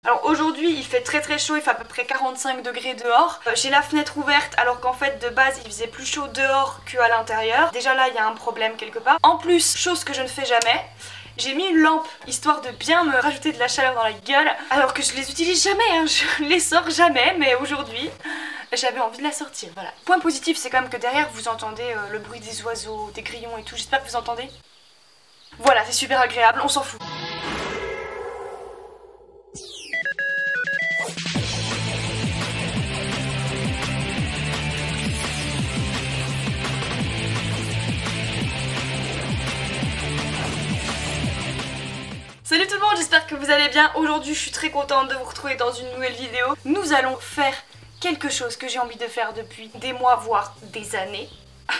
Alors aujourd'hui il fait très chaud, il fait à peu près 45 degrés dehors. J'ai la fenêtre ouverte alors qu'en fait de base il faisait plus chaud dehors qu'à l'intérieur. Déjà là il y a un problème quelque part. En plus, chose que je ne fais jamais, j'ai mis une lampe histoire de bien me rajouter de la chaleur dans la gueule. Alors que je les utilise jamais, hein. Je les sors jamais, mais aujourd'hui j'avais envie de la sortir, voilà. Point positif c'est quand même que derrière vous entendez le bruit des oiseaux, des grillons et tout. J'espère que vous entendez. Voilà, c'est super agréable, on s'en fout. Salut tout le monde, j'espère que vous allez bien. Aujourd'hui je suis très contente de vous retrouver dans une nouvelle vidéo. Nous allons faire quelque chose que j'ai envie de faire depuis des mois voire des années.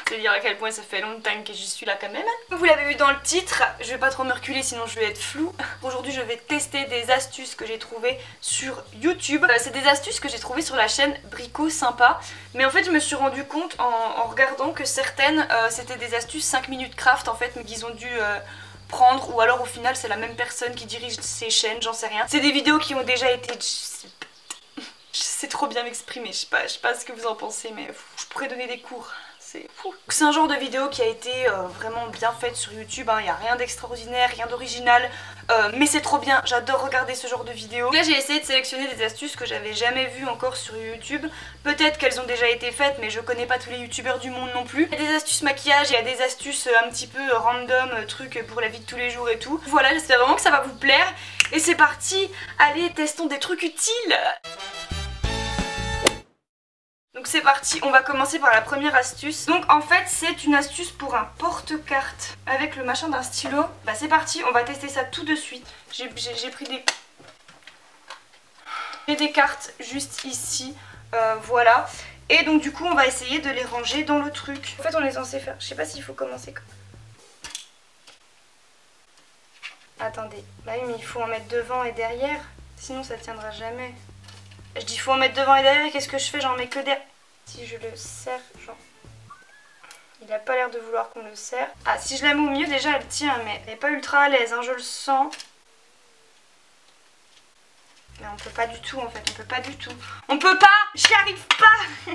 C'est dire à quel point ça fait longtemps que je suis là quand même. Vous l'avez vu dans le titre, je vais pas trop me reculer sinon je vais être floue. Aujourd'hui je vais tester des astuces que j'ai trouvées sur YouTube. C'est des astuces que j'ai trouvées sur la chaîne Brico Sympa. Mais en fait je me suis rendu compte en regardant que certaines c'était des astuces 5 minutes craft en fait, mais qu'ils ont dû prendre, ou alors au final c'est la même personne qui dirige ces chaînes, j'en sais rien. C'est des vidéos qui ont déjà été... Je sais trop bien m'exprimer, je sais pas ce que vous en pensez, mais je pourrais donner des cours. C'est fou. C'est un genre de vidéo qui a été vraiment bien faite sur YouTube, hein. Il n'y a rien d'extraordinaire, rien d'original, mais c'est trop bien, j'adore regarder ce genre de vidéos. Là j'ai essayé de sélectionner des astuces que j'avais jamais vues encore sur YouTube. Peut-être qu'elles ont déjà été faites, mais je connais pas tous les youtubeurs du monde non plus. Il y a des astuces maquillage, il y a des astuces un petit peu random, trucs pour la vie de tous les jours et tout. Voilà, j'espère vraiment que ça va vous plaire. Et c'est parti, allez testons des trucs utiles. Donc c'est parti, on va commencer par la première astuce. Donc en fait c'est une astuce pour un porte-carte avec le machin d'un stylo. Bah c'est parti, on va tester ça tout de suite. J'ai pris des cartes juste ici, voilà. Et donc du coup on va essayer de les ranger dans le truc. En fait on est censé faire, je sais pas s'il faut commencer comme... Attendez, bah oui mais il faut en mettre devant et derrière, sinon ça tiendra jamais. Je dis faut en mettre devant et derrière, qu'est-ce que je fais? J'en mets que derrière. Si je le serre, genre... Il a pas l'air de vouloir qu'on le serre. Ah, si je la mets au milieu, déjà elle tient, mais elle est pas ultra à l'aise, hein, je le sens. Mais on peut pas du tout en fait, on peut pas du tout. On peut pas! J'y arrive pas.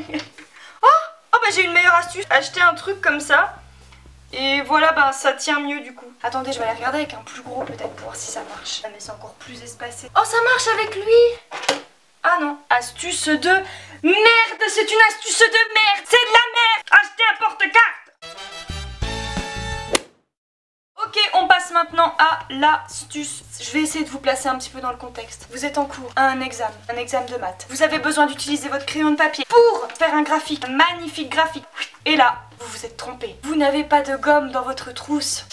Oh bah j'ai une meilleure astuce. Acheter un truc comme ça. Et voilà, bah ça tient mieux du coup. Attendez, je vais aller regarder avec un plus gros peut-être pour voir si ça marche. Ah, mais c'est encore plus espacé. Oh, ça marche avec lui! Ah non, astuce de merde, c'est une astuce de merde, c'est de la merde. Acheter un porte-carte. Ok, on passe maintenant à l'astuce. Je vais essayer de vous placer un petit peu dans le contexte. Vous êtes en cours à un examen de maths. Vous avez besoin d'utiliser votre crayon de papier pour faire un graphique, un magnifique graphique. Et là, vous vous êtes trompé. Vous n'avez pas de gomme dans votre trousse.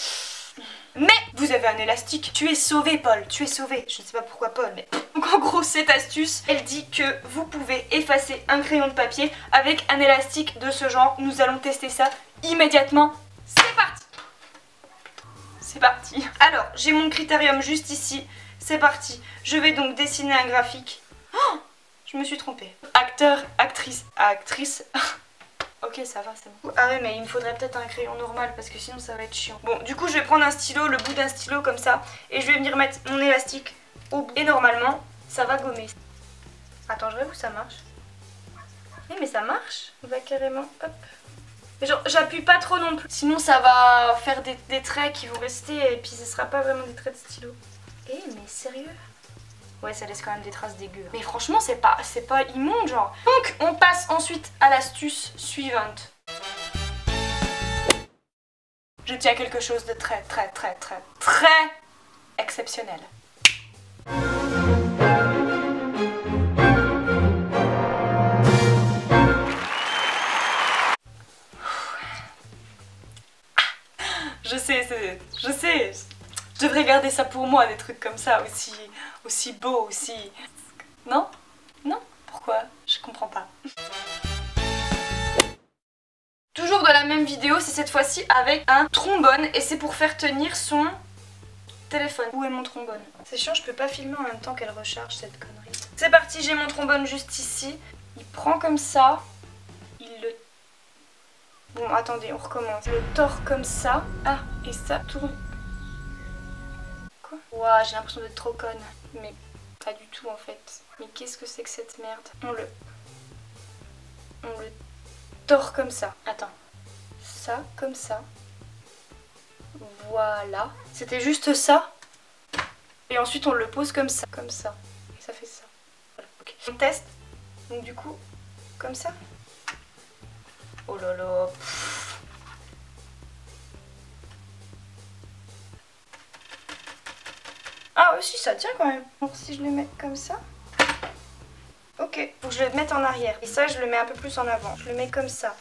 Mais vous avez un élastique. Tu es sauvé, Paul, tu es sauvé. Je ne sais pas pourquoi Paul, mais... Donc en gros, cette astuce, elle dit que vous pouvez effacer un crayon de papier avec un élastique de ce genre. Nous allons tester ça immédiatement. C'est parti. C'est parti. Alors, j'ai mon critérium juste ici. C'est parti. Je vais donc dessiner un graphique. Oh, je me suis trompée. Acteur, actrice, Ok, ça va, c'est bon. Ah ouais, mais il me faudrait peut-être un crayon normal parce que sinon ça va être chiant. Bon, du coup, je vais prendre un stylo, le bout d'un stylo comme ça, et je vais venir mettre mon élastique au bout. Et normalement, ça va gommer. Attends, je vois où ça marche. Oui, mais ça marche. On va carrément, hop. Mais genre, j'appuie pas trop non plus. Sinon, ça va faire des traits qui vont rester et puis ce sera pas vraiment des traits de stylo. Eh, mais sérieux? Ouais, ça laisse quand même des traces dégueu. Mais franchement, c'est pas immonde, genre. Donc, on passe ensuite à l'astuce suivante. Je tiens quelque chose de très exceptionnel. Je sais. Je devrais garder ça pour moi, des trucs comme ça, aussi beaux, aussi... Non? Non? Pourquoi? Je comprends pas. Toujours dans la même vidéo, c'est cette fois-ci avec un trombone et c'est pour faire tenir son téléphone. Où est mon trombone? C'est chiant, je peux pas filmer en même temps qu'elle recharge cette connerie. C'est parti, j'ai mon trombone juste ici. Il prend comme ça, il le... Bon, attendez, on recommence. Le tord comme ça. Ah, et ça tourne. Ouah, j'ai l'impression d'être trop conne. Mais pas du tout en fait. Mais qu'est-ce que c'est que cette merde? On le tord comme ça. Attends. Ça, comme ça. Voilà. C'était juste ça. Et ensuite on le pose comme ça. Comme ça. Et ça fait ça. Voilà. Okay. On teste. Donc du coup, comme ça. Oh là là. Ah aussi ça tient quand même. Donc si je le mets comme ça. Ok, faut que je le mette en arrière. Et ça je le mets un peu plus en avant. Je le mets comme ça.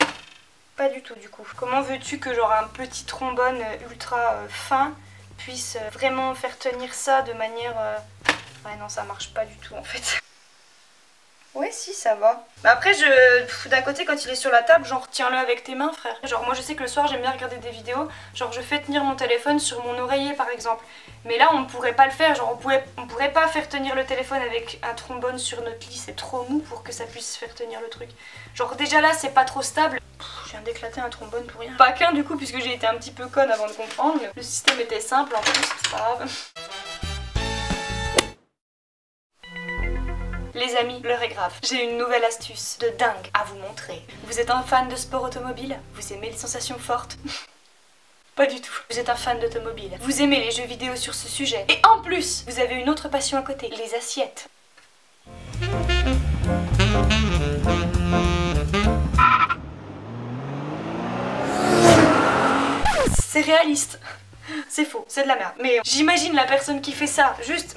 Pas du tout du coup. Comment veux-tu que genre un petit trombone ultra fin puisse vraiment faire tenir ça de manière... Ouais non ça marche pas du tout en fait. Ouais si ça va. Bah après d'un côté quand il est sur la table genre tiens-le avec tes mains frère. Genre moi je sais que le soir j'aime bien regarder des vidéos. Genre je fais tenir mon téléphone sur mon oreiller par exemple. Mais là on ne pourrait pas le faire. Genre on pourrait pas faire tenir le téléphone avec un trombone sur notre lit. C'est trop mou pour que ça puisse faire tenir le truc. Genre déjà là c'est pas trop stable. Je viens d'éclater un trombone pour rien. Pas qu'un du coup puisque j'ai été un petit peu conne avant de comprendre. Le système était simple en plus c'est pas grave. Les amis, l'heure est grave. J'ai une nouvelle astuce de dingue à vous montrer. Vous êtes un fan de sport automobile? Vous aimez les sensations fortes? Pas du tout. Vous êtes un fan d'automobile. Vous aimez les jeux vidéo sur ce sujet. Et en plus, vous avez une autre passion à côté, les assiettes. C'est réaliste. C'est faux, c'est de la merde. Mais j'imagine la personne qui fait ça, juste,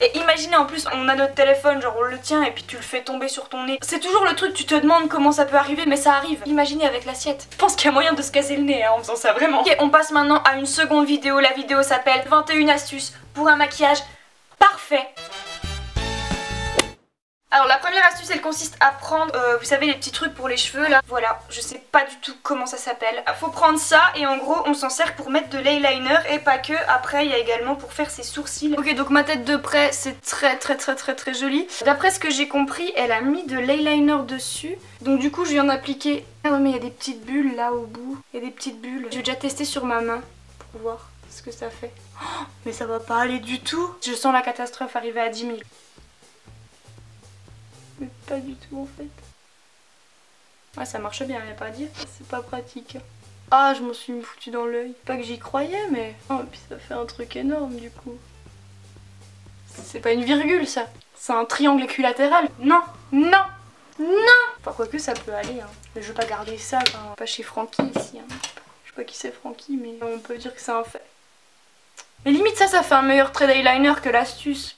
et imaginez en plus, on a notre téléphone, genre on le tient et puis tu le fais tomber sur ton nez. C'est toujours le truc, tu te demandes comment ça peut arriver, mais ça arrive. Imaginez avec l'assiette. Je pense qu'il y a moyen de se casser le nez en faisant ça, vraiment. Ok, on passe maintenant à une seconde vidéo. La vidéo s'appelle 21 astuces pour un maquillage parfait. Alors la première astuce elle consiste à prendre, vous savez les petits trucs pour les cheveux là, voilà, je sais pas du tout comment ça s'appelle. Faut prendre ça et en gros on s'en sert pour mettre de l'eyeliner et pas que, après il y a également pour faire ses sourcils. Ok donc ma tête de près c'est très joli. D'après ce que j'ai compris elle a mis de l'eyeliner dessus, donc du coup je viens d'appliquer. Ah ouais mais il y a des petites bulles là au bout, il y a des petites bulles. Je vais déjà tester sur ma main pour voir ce que ça fait. Oh, mais ça va pas aller du tout. Je sens la catastrophe arriver à 10 000. Mais pas du tout en fait. Ouais ça marche bien, y'a pas à dire. C'est pas pratique. Ah je m'en suis foutu dans l'œil. Pas que j'y croyais mais... Oh et puis ça fait un truc énorme du coup. C'est pas une virgule ça. C'est un triangle équilatéral. Non, non, non. Enfin quoique ça peut aller hein. Mais je veux pas garder ça, enfin, pas chez Francky ici hein. Je sais pas qui c'est Francky mais on peut dire que c'est un fait. Mais limite ça fait un meilleur trait d'eyeliner que l'astuce.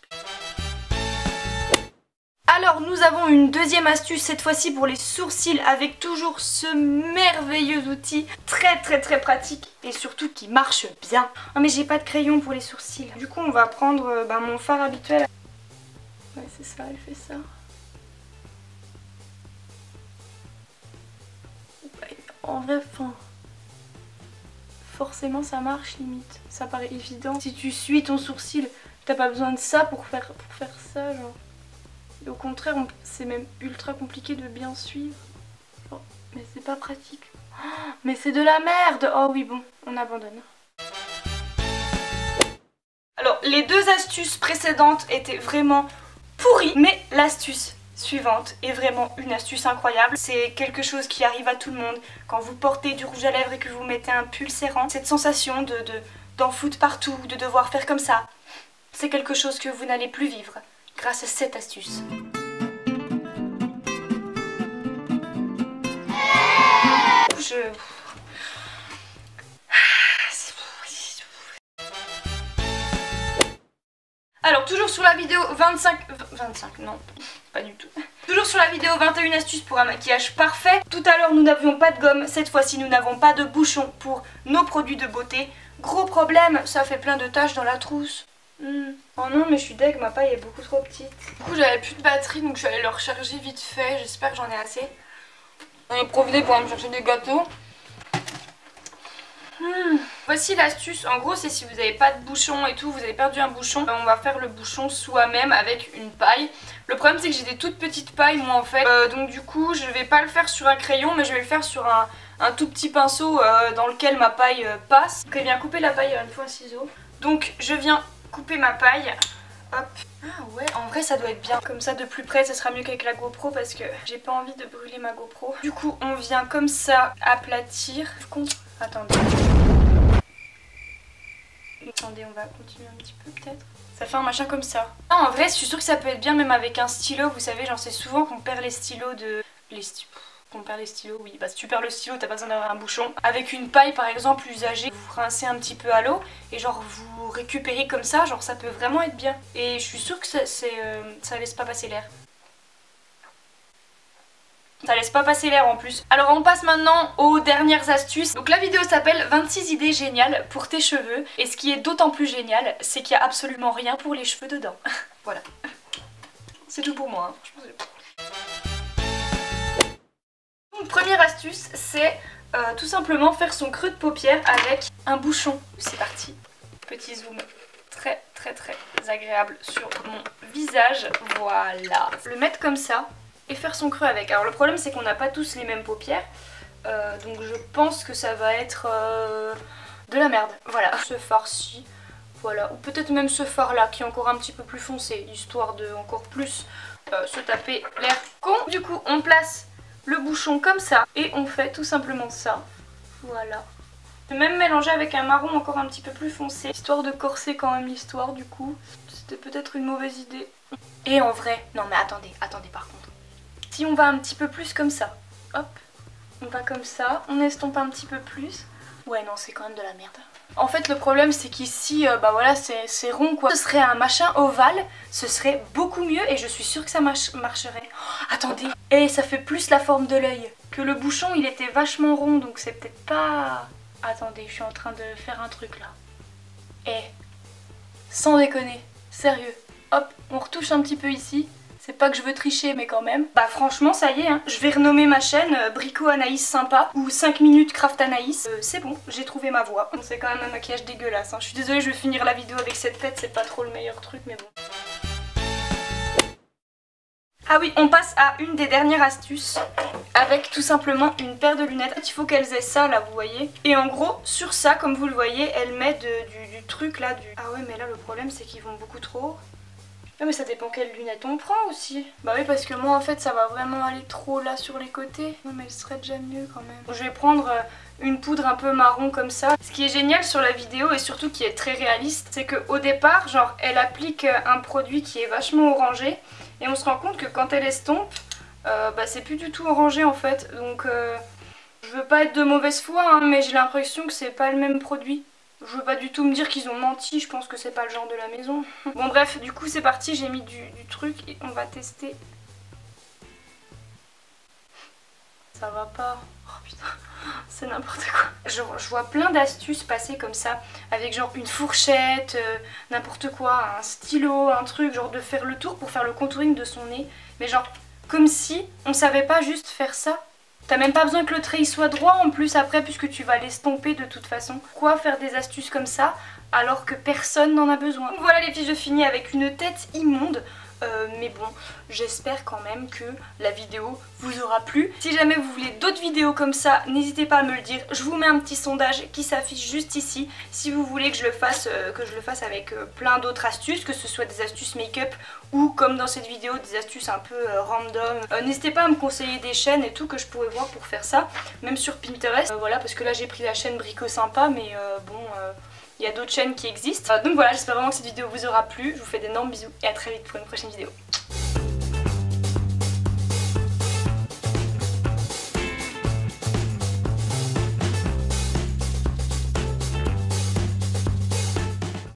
Alors nous avons une deuxième astuce cette fois-ci pour les sourcils avec toujours ce merveilleux outil très pratique et surtout qui marche bien. Oh mais j'ai pas de crayon pour les sourcils. Du coup on va prendre mon fard habituel. Ouais c'est ça, elle fait ça. En vrai, forcément ça marche limite. Ça paraît évident. Si tu suis ton sourcil, t'as pas besoin de ça pour faire ça genre. Et au contraire, c'est même ultra compliqué de bien suivre. Oh, mais c'est pas pratique. Oh, mais c'est de la merde. Oh oui, bon, on abandonne. Alors, les deux astuces précédentes étaient vraiment pourries. Mais l'astuce suivante est vraiment une astuce incroyable. C'est quelque chose qui arrive à tout le monde. Quand vous portez du rouge à lèvres et que vous mettez un pull serrant, cette sensation d'en foutre partout, de devoir faire comme ça, c'est quelque chose que vous n'allez plus vivre. Grâce à cette astuce. Alors toujours sur la vidéo 25 non, pas du tout. Toujours sur la vidéo 21 astuces pour un maquillage parfait. Tout à l'heure nous n'avions pas de gomme, cette fois-ci nous n'avons pas de bouchon pour nos produits de beauté. Gros problème, ça fait plein de taches dans la trousse. Oh non mais je suis deg, ma paille est beaucoup trop petite. Du coup j'avais plus de batterie donc je suis allée le recharger vite fait, j'espère que j'en ai assez. J'en ai profité pour aller me chercher des gâteaux. Voici l'astuce, en gros c'est si vous n'avez pas de bouchon et tout, vous avez perdu un bouchon, on va faire le bouchon soi-même avec une paille. Le problème c'est que j'ai des toutes petites pailles moi en fait, donc du coup je vais pas le faire sur un crayon mais je vais le faire sur un tout petit pinceau dans lequel ma paille passe. Donc elle vient couper la paille une fois un ciseau. Donc je viens couper ma paille, hop. Ah ouais, en vrai ça doit être bien. Comme ça de plus près ça sera mieux qu'avec la GoPro parce que j'ai pas envie de brûler ma GoPro. Du coup on vient comme ça aplatir. Attendez. Attendez, on va continuer un petit peu peut-être. Ça fait un machin comme ça. Non, en vrai je suis sûre que ça peut être bien même avec un stylo. Vous savez, genre c'est souvent qu'on perd les stylos de... Qu'on perd les stylos, oui. Bah si tu perds le stylo, t'as pas besoin d'avoir un bouchon. Avec une paille par exemple usagée, vous rincez un petit peu à l'eau et genre vous récupérez comme ça, genre ça peut vraiment être bien. Et je suis sûre que ça laisse pas passer l'air. Ça laisse pas passer l'air en plus. Alors on passe maintenant aux dernières astuces. Donc la vidéo s'appelle 26 idées géniales pour tes cheveux. Et ce qui est d'autant plus génial, c'est qu'il y a absolument rien pour les cheveux dedans. Voilà. C'est tout pour moi, hein. Franchement, donc, première astuce, c'est tout simplement faire son creux de paupière avec un bouchon. C'est parti. Petit zoom très agréable sur mon visage. Voilà. Le mettre comme ça et faire son creux avec. Alors le problème c'est qu'on n'a pas tous les mêmes paupières. Donc je pense que ça va être de la merde. Voilà. Ce fard-ci. Voilà. Ou peut-être même ce fard-là qui est encore un petit peu plus foncé. Histoire de encore plus se taper l'air con. Du coup on place le bouchon comme ça et on fait tout simplement ça. Voilà. Je vais même mélanger avec un marron encore un petit peu plus foncé, histoire de corser quand même l'histoire du coup. C'était peut-être une mauvaise idée. Et en vrai, non mais attendez par contre. Si on va un petit peu plus comme ça, hop, on va comme ça, on estompe un petit peu plus. Ouais non, c'est quand même de la merde. En fait le problème c'est qu'ici, bah voilà, c'est rond quoi. Ce serait un machin ovale, ce serait beaucoup mieux et je suis sûre que ça marcherait. Oh, attendez, et ça fait plus la forme de l'œil. Que le bouchon il était vachement rond donc c'est peut-être pas... Attendez, je suis en train de faire un truc là. Eh, sans déconner, sérieux. Hop, on retouche un petit peu ici. C'est pas que je veux tricher mais quand même. Bah franchement ça y est, hein. Je vais renommer ma chaîne Brico Anaïs Sympa ou 5 minutes Craft Anaïs. C'est bon, j'ai trouvé ma voie. Bon, c'est quand même un maquillage dégueulasse, hein. Je suis désolée, je vais finir la vidéo avec cette tête, c'est pas trop le meilleur truc mais bon. Ah oui, on passe à une des dernières astuces avec tout simplement une paire de lunettes. Il faut qu'elles aient ça là, vous voyez. Et en gros, sur ça, comme vous le voyez, elle met du truc là. Ah ouais, mais là le problème c'est qu'ils vont beaucoup trop haut. Ah mais ça dépend quelles lunettes on prend aussi. Bah oui, parce que moi en fait ça va vraiment aller trop là sur les côtés. Non mais elle serait déjà mieux quand même. Je vais prendre une poudre un peu marron comme ça. Ce qui est génial sur la vidéo et surtout qui est très réaliste, c'est qu'au départ, genre elle applique un produit qui est vachement orangé. Et on se rend compte que quand elle estompe, bah c'est plus du tout orangé en fait. Donc je veux pas être de mauvaise foi, hein, mais j'ai l'impression que c'est pas le même produit. Je veux pas du tout me dire qu'ils ont menti, je pense que c'est pas le genre de la maison. Bon bref, du coup c'est parti, j'ai mis du truc et on va tester. Ça va pas. Oh putain, c'est n'importe quoi. Je vois plein d'astuces passer comme ça, avec genre une fourchette, n'importe quoi, un stylo, un truc, genre de faire le tour pour faire le contouring de son nez. Mais genre, comme si on savait pas juste faire ça. T'as même pas besoin que le trait il soit droit en plus après puisque tu vas l'estomper de toute façon. Quoi faire des astuces comme ça alors que personne n'en a besoin. Donc voilà les filles, je finis avec une tête immonde. Mais bon, j'espère quand même que la vidéo vous aura plu. Si jamais vous voulez d'autres vidéos comme ça, n'hésitez pas à me le dire. Je vous mets un petit sondage qui s'affiche juste ici. Si vous voulez que je le fasse avec plein d'autres astuces, que ce soit des astuces make-up ou comme dans cette vidéo des astuces un peu random. N'hésitez pas à me conseiller des chaînes et tout que je pourrais voir pour faire ça. Même sur Pinterest, voilà, parce que là j'ai pris la chaîne Brico Sympa, mais bon... il y a d'autres chaînes qui existent. Donc voilà, j'espère vraiment que cette vidéo vous aura plu. Je vous fais d'énormes bisous et à très vite pour une prochaine vidéo.